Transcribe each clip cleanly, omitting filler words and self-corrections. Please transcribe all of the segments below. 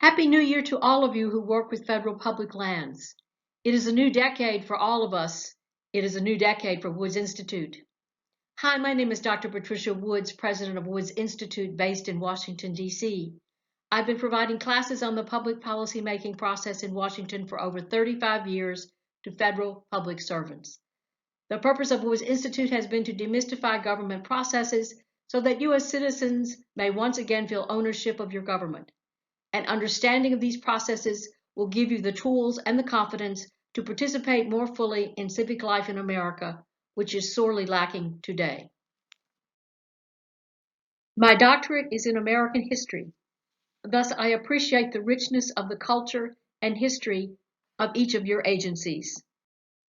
Happy New Year to all of you who work with federal public lands. It is a new decade for all of us. It is a new decade for Woods Institute. Hi, my name is Dr. Patricia Woods, president of Woods Institute based in Washington, D.C. I've been providing classes on the public policy making process in Washington for over 35 years to federal public servants. The purpose of Woods Institute has been to demystify government processes so that U.S. citizens may once again feel ownership of your government. An understanding of these processes will give you the tools and the confidence to participate more fully in civic life in America, which is sorely lacking today. My doctorate is in American history. Thus, I appreciate the richness of the culture and history of each of your agencies.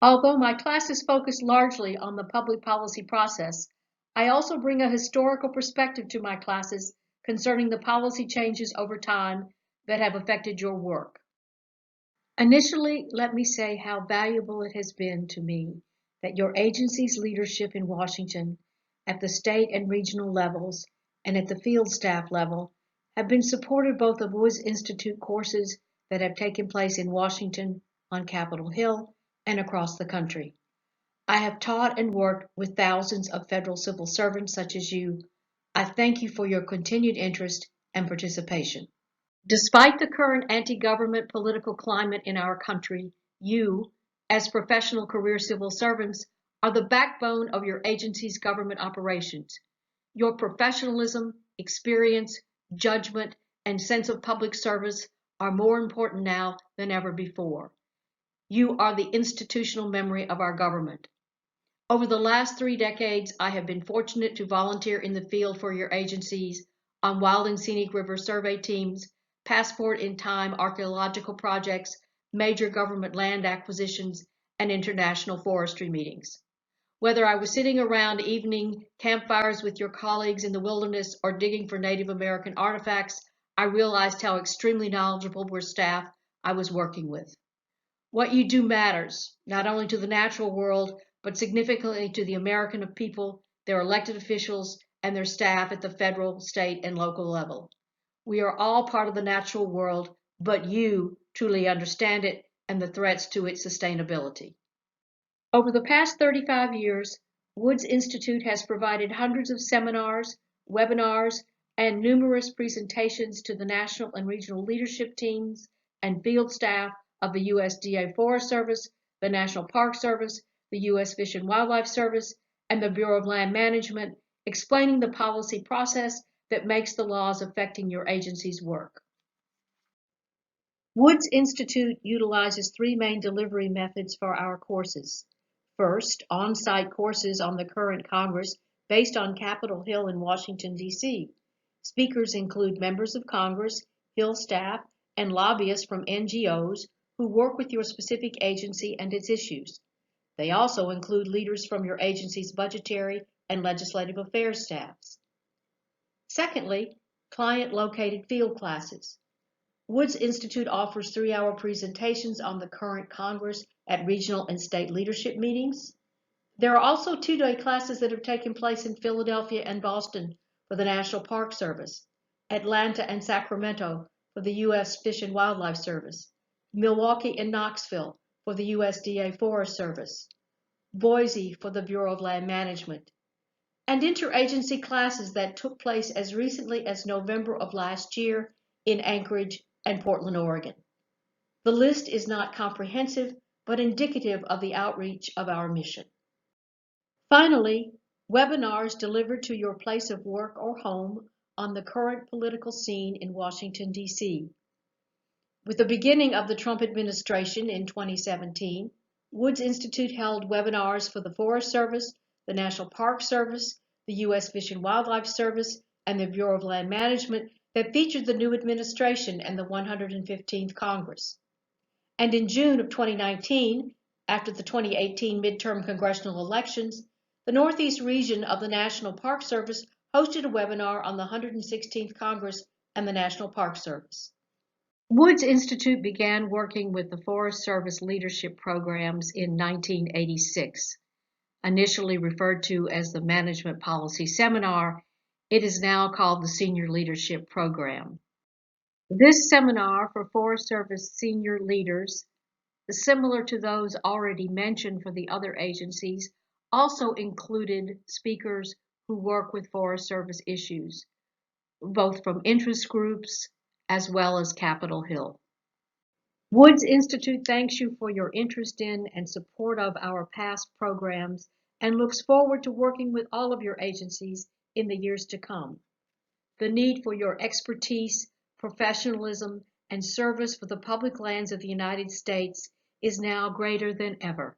Although my classes focus largely on the public policy process, I also bring a historical perspective to my classes concerning the policy changes over time that have affected your work. Initially, let me say how valuable it has been to me that your agency's leadership in Washington at the state and regional levels and at the field staff level have been supportive both of Woods Institute courses that have taken place in Washington, on Capitol Hill, and across the country. I have taught and worked with thousands of federal civil servants such as you. I thank you for your continued interest and participation. Despite the current anti-government political climate in our country, you, as professional career civil servants, are the backbone of your agency's government operations. Your professionalism, experience, judgment, and sense of public service are more important now than ever before. You are the institutional memory of our government. Over the last 3 decades, I have been fortunate to volunteer in the field for your agencies on wild and scenic river survey teams, passport in time archaeological projects, major government land acquisitions, and international forestry meetings. Whether I was sitting around evening campfires with your colleagues in the wilderness or digging for Native American artifacts, I realized how extremely knowledgeable were staff I was working with. What you do matters, not only to the natural world, but significantly to the American people, their elected officials, and their staff at the federal, state, and local level. We are all part of the natural world, but you truly understand it and the threats to its sustainability. Over the past 35 years, Woods Institute has provided hundreds of seminars, webinars, and numerous presentations to the national and regional leadership teams and field staff of the USDA Forest Service, the National Park Service, the U.S. Fish and Wildlife Service, and the Bureau of Land Management, explaining the policy process that makes the laws affecting your agency's work. Woods Institute utilizes 3 main delivery methods for our courses. First, on-site courses on the current Congress based on Capitol Hill in Washington, D.C. Speakers include members of Congress, Hill staff, and lobbyists from NGOs who work with your specific agency and its issues. They also include leaders from your agency's budgetary and legislative affairs staffs. Secondly, client-located field classes. Woods Institute offers 3-hour presentations on the current Congress at regional and state leadership meetings. There are also 2-day classes that have taken place in Philadelphia and Boston for the National Park Service, Atlanta and Sacramento for the U.S. Fish and Wildlife Service, Milwaukee and Knoxville for the USDA Forest Service, Boise for the Bureau of Land Management, and interagency classes that took place as recently as November of last year in Anchorage and Portland, Oregon. The list is not comprehensive, but indicative of the outreach of our mission. Finally, webinars delivered to your place of work or home on the current political scene in Washington, D.C. With the beginning of the Trump administration in 2017, Woods Institute held webinars for the Forest Service, the National Park Service, the U.S. Fish and Wildlife Service, and the Bureau of Land Management that featured the new administration and the 115th Congress. And in June of 2019, after the 2018 midterm congressional elections, the Northeast region of the National Park Service hosted a webinar on the 116th Congress and the National Park Service. Woods Institute began working with the Forest Service leadership programs in 1986. Initially referred to as the Management Policy Seminar, it is now called the Senior Leadership Program. This seminar for Forest Service senior leaders, similar to those already mentioned for the other agencies, also included speakers who work with Forest Service issues, both from interest groups as well as Capitol Hill. Woods Institute thanks you for your interest in and support of our past programs and looks forward to working with all of your agencies in the years to come. The need for your expertise, professionalism, and service for the public lands of the United States is now greater than ever.